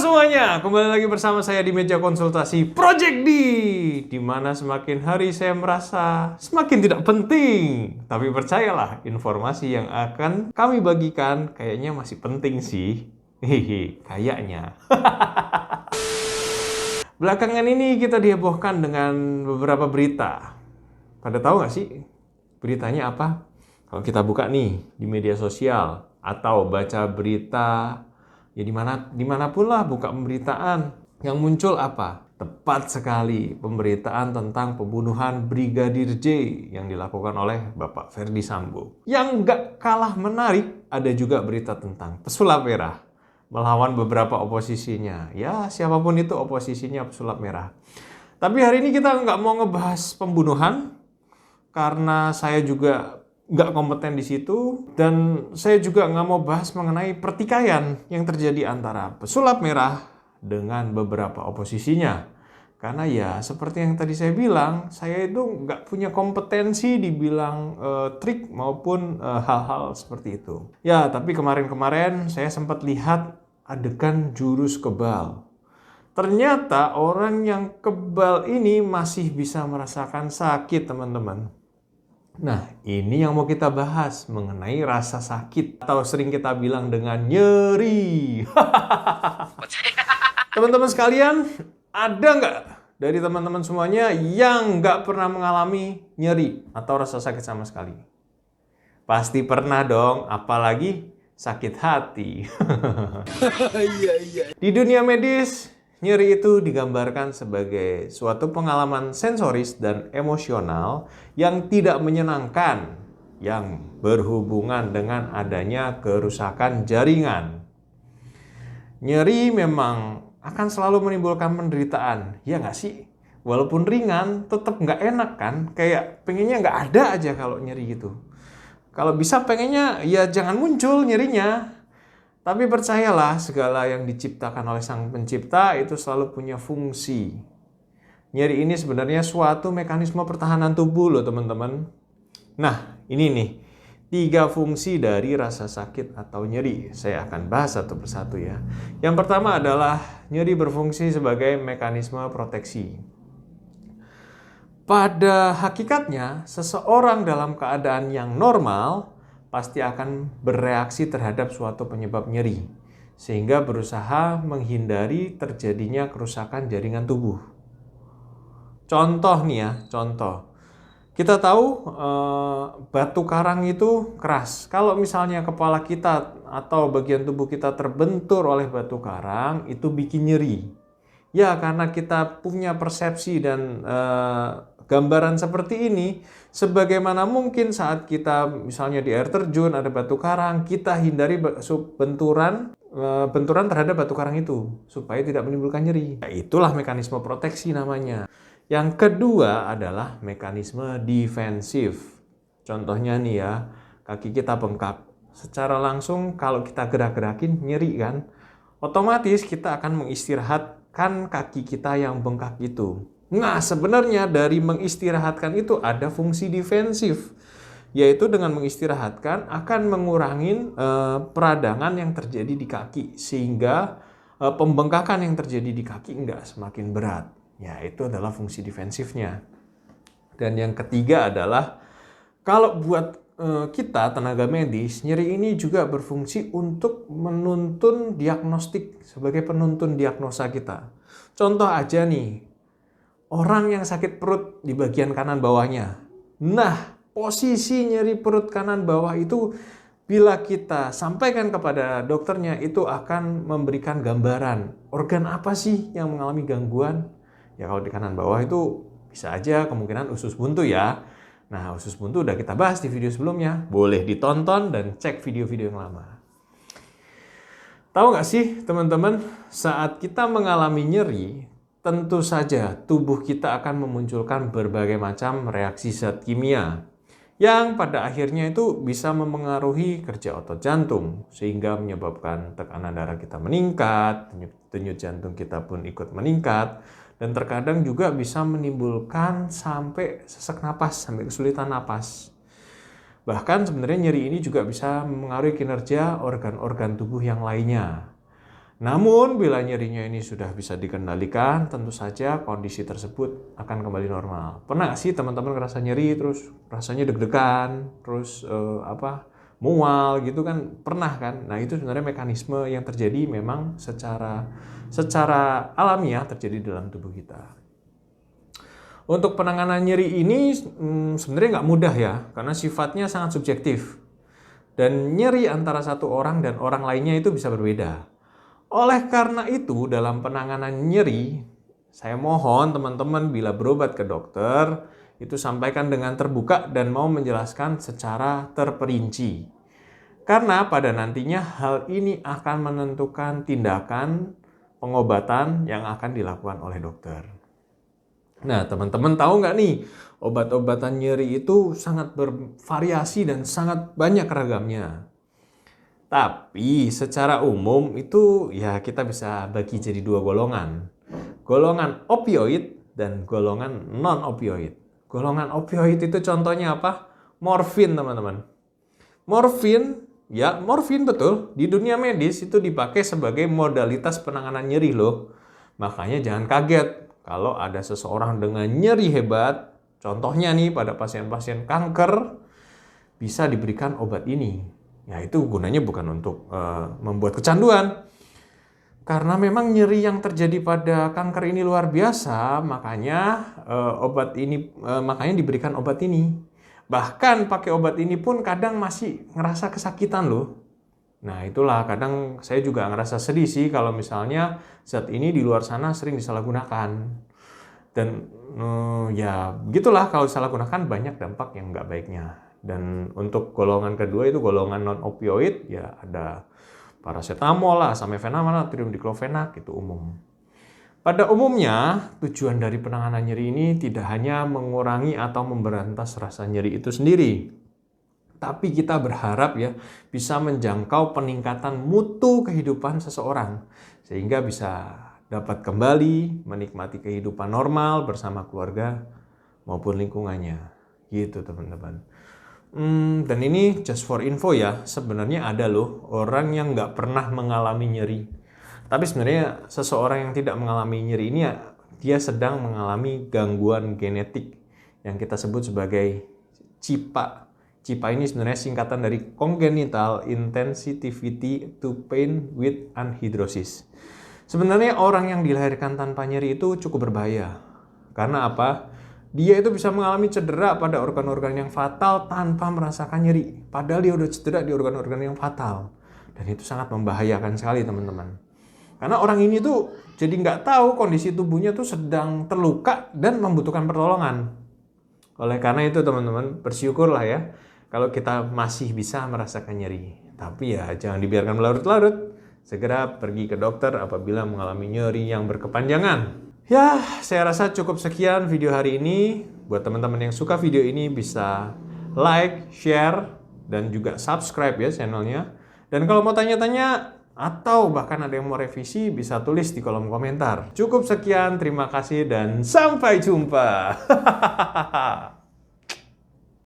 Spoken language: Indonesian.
semuanya, kembali lagi bersama saya di meja konsultasi Project D, di mana semakin hari saya merasa semakin tidak penting. Tapi percayalah, informasi yang akan kami bagikan kayaknya masih penting sih. Hehe, kayaknya. Belakangan ini kita dihebohkan dengan beberapa berita. Pada tahu nggak sih beritanya apa? Kalau kita buka nih di media sosial atau baca berita ya dimanapun lah buka pemberitaan, yang muncul apa? Tepat sekali, pemberitaan tentang pembunuhan Brigadir J yang dilakukan oleh Bapak Ferdy Sambo. Yang nggak kalah menarik, ada juga berita tentang pesulap merah melawan beberapa oposisinya. Ya, siapapun itu oposisinya pesulap merah. Tapi hari ini kita nggak mau ngebahas pembunuhan, karena saya juga nggak kompeten di situ, dan saya juga nggak mau bahas mengenai pertikaian yang terjadi antara pesulap merah dengan beberapa oposisinya. Karena ya seperti yang tadi saya bilang, saya itu nggak punya kompetensi dibilang trik maupun hal-hal seperti itu. Ya, tapi kemarin-kemarin saya sempat lihat adegan jurus kebal. Ternyata orang yang kebal ini masih bisa merasakan sakit, teman-teman. Nah, ini yang mau kita bahas mengenai rasa sakit atau sering kita bilang dengan nyeri. Teman-teman sekalian, ada nggak dari teman-teman semuanya yang nggak pernah mengalami nyeri atau rasa sakit sama sekali? Pasti pernah dong, apalagi sakit hati. Di dunia medis, nyeri itu digambarkan sebagai suatu pengalaman sensoris dan emosional yang tidak menyenangkan, yang berhubungan dengan adanya kerusakan jaringan. Nyeri memang akan selalu menimbulkan penderitaan, ya nggak sih? Walaupun ringan, tetap nggak enak kan? Kayak pengennya nggak ada aja kalau nyeri gitu. Kalau bisa pengennya ya jangan muncul nyerinya. Tapi percayalah, segala yang diciptakan oleh Sang Pencipta itu selalu punya fungsi. Nyeri ini sebenarnya suatu mekanisme pertahanan tubuh loh, teman-teman. Nah, ini nih, 3 fungsi dari rasa sakit atau nyeri. Saya akan bahas satu persatu ya. Yang pertama adalah nyeri berfungsi sebagai mekanisme proteksi. Pada hakikatnya, seseorang dalam keadaan yang normal pasti akan bereaksi terhadap suatu penyebab nyeri, sehingga berusaha menghindari terjadinya kerusakan jaringan tubuh. Contoh nih ya, contoh. Kita tahu batu karang itu keras. Kalau misalnya kepala kita atau bagian tubuh kita terbentur oleh batu karang, itu bikin nyeri. Ya, karena kita punya persepsi dan gambaran seperti ini, sebagaimana mungkin saat kita misalnya di air terjun ada batu karang, kita hindari benturan terhadap batu karang itu supaya tidak menimbulkan nyeri. Ya, itulah mekanisme proteksi namanya. Yang kedua adalah mekanisme defensif. Contohnya nih ya, kaki kita bengkak. Secara langsung kalau kita gerak-gerakin nyeri kan, otomatis kita akan mengistirahatkan kaki kita yang bengkak itu. Nah, sebenarnya dari mengistirahatkan itu ada fungsi defensif, yaitu dengan mengistirahatkan akan mengurangi peradangan yang terjadi di kaki, sehingga pembengkakan yang terjadi di kaki enggak semakin berat. Ya, itu adalah fungsi defensifnya. Dan yang ketiga adalah kalau buat kita tenaga medis, nyeri ini juga berfungsi untuk menuntun diagnostik, sebagai penuntun diagnosa kita. Contoh aja nih, orang yang sakit perut di bagian kanan bawahnya. Nah, posisi nyeri perut kanan bawah itu bila kita sampaikan kepada dokternya, itu akan memberikan gambaran organ apa sih yang mengalami gangguan. Ya, kalau di kanan bawah itu bisa aja kemungkinan usus buntu ya. Nah, usus buntu udah kita bahas di video sebelumnya. Boleh ditonton dan cek video-video yang lama. Tahu nggak sih teman-teman, saat kita mengalami nyeri, tentu saja tubuh kita akan memunculkan berbagai macam reaksi zat kimia yang pada akhirnya itu bisa memengaruhi kerja otot jantung, sehingga menyebabkan tekanan darah kita meningkat, denyut jantung kita pun ikut meningkat, dan terkadang juga bisa menimbulkan sampai sesak napas, sampai kesulitan napas. Bahkan sebenarnya nyeri ini juga bisa mempengaruhi kinerja organ-organ tubuh yang lainnya. Namun, bila nyerinya ini sudah bisa dikendalikan, tentu saja kondisi tersebut akan kembali normal. Pernah nggak sih teman-teman ngerasa nyeri, terus rasanya deg-degan, terus mual gitu kan? Pernah kan? Nah, itu sebenarnya mekanisme yang terjadi memang secara alamiah terjadi dalam tubuh kita. Untuk penanganan nyeri ini sebenarnya nggak mudah ya, karena sifatnya sangat subjektif. Dan nyeri antara satu orang dan orang lainnya itu bisa berbeda. Oleh karena itu, dalam penanganan nyeri, saya mohon teman-teman bila berobat ke dokter, itu sampaikan dengan terbuka dan mau menjelaskan secara terperinci. Karena pada nantinya hal ini akan menentukan tindakan pengobatan yang akan dilakukan oleh dokter. Nah, teman-teman tahu nggak nih, obat-obatan nyeri itu sangat bervariasi dan sangat banyak ragamnya. Tapi secara umum itu ya kita bisa bagi jadi dua golongan. Golongan opioid dan golongan non-opioid. Golongan opioid itu contohnya apa? Morfin, teman-teman. Morfin betul. Di dunia medis itu dipakai sebagai modalitas penanganan nyeri loh. Makanya jangan kaget kalau ada seseorang dengan nyeri hebat. Contohnya nih pada pasien-pasien kanker bisa diberikan obat ini. Ya itu gunanya bukan untuk membuat kecanduan. Karena memang nyeri yang terjadi pada kanker ini luar biasa, makanya makanya diberikan obat ini. Bahkan pakai obat ini pun kadang masih ngerasa kesakitan loh. Nah itulah kadang saya juga ngerasa sedih sih kalau misalnya zat ini di luar sana sering disalahgunakan. Dan ya begitulah kalau disalahgunakan banyak dampak yang nggak baiknya. Dan untuk golongan kedua itu golongan non-opioid, ya ada paracetamol, asam efenamil, natrium diklofenak, itu umum. Pada umumnya, tujuan dari penanganan nyeri ini tidak hanya mengurangi atau memberantas rasa nyeri itu sendiri. Tapi kita berharap ya bisa menjangkau peningkatan mutu kehidupan seseorang. Sehingga bisa dapat kembali menikmati kehidupan normal bersama keluarga maupun lingkungannya. Gitu teman-teman. Dan ini just for info ya, sebenarnya ada loh orang yang nggak pernah mengalami nyeri. Tapi sebenarnya seseorang yang tidak mengalami nyeri ini ya, dia sedang mengalami gangguan genetik yang kita sebut sebagai CIPA. CIPA ini sebenarnya singkatan dari Congenital Insensitivity to Pain with Anhidrosis. Sebenarnya orang yang dilahirkan tanpa nyeri itu cukup berbahaya. Karena apa? Dia itu bisa mengalami cedera pada organ-organ yang fatal tanpa merasakan nyeri. Padahal dia udah cedera di organ-organ yang fatal. Dan itu sangat membahayakan sekali teman-teman. Karena orang ini tuh jadi nggak tahu kondisi tubuhnya tuh sedang terluka dan membutuhkan pertolongan. Oleh karena itu teman-teman, bersyukurlah ya kalau kita masih bisa merasakan nyeri. Tapi ya jangan dibiarkan berlarut-larut. Segera pergi ke dokter apabila mengalami nyeri yang berkepanjangan. Ya, saya rasa cukup sekian video hari ini. Buat teman-teman yang suka video ini bisa like, share, dan juga subscribe ya channelnya. Dan kalau mau tanya-tanya atau bahkan ada yang mau revisi bisa tulis di kolom komentar. Cukup sekian, terima kasih dan sampai jumpa.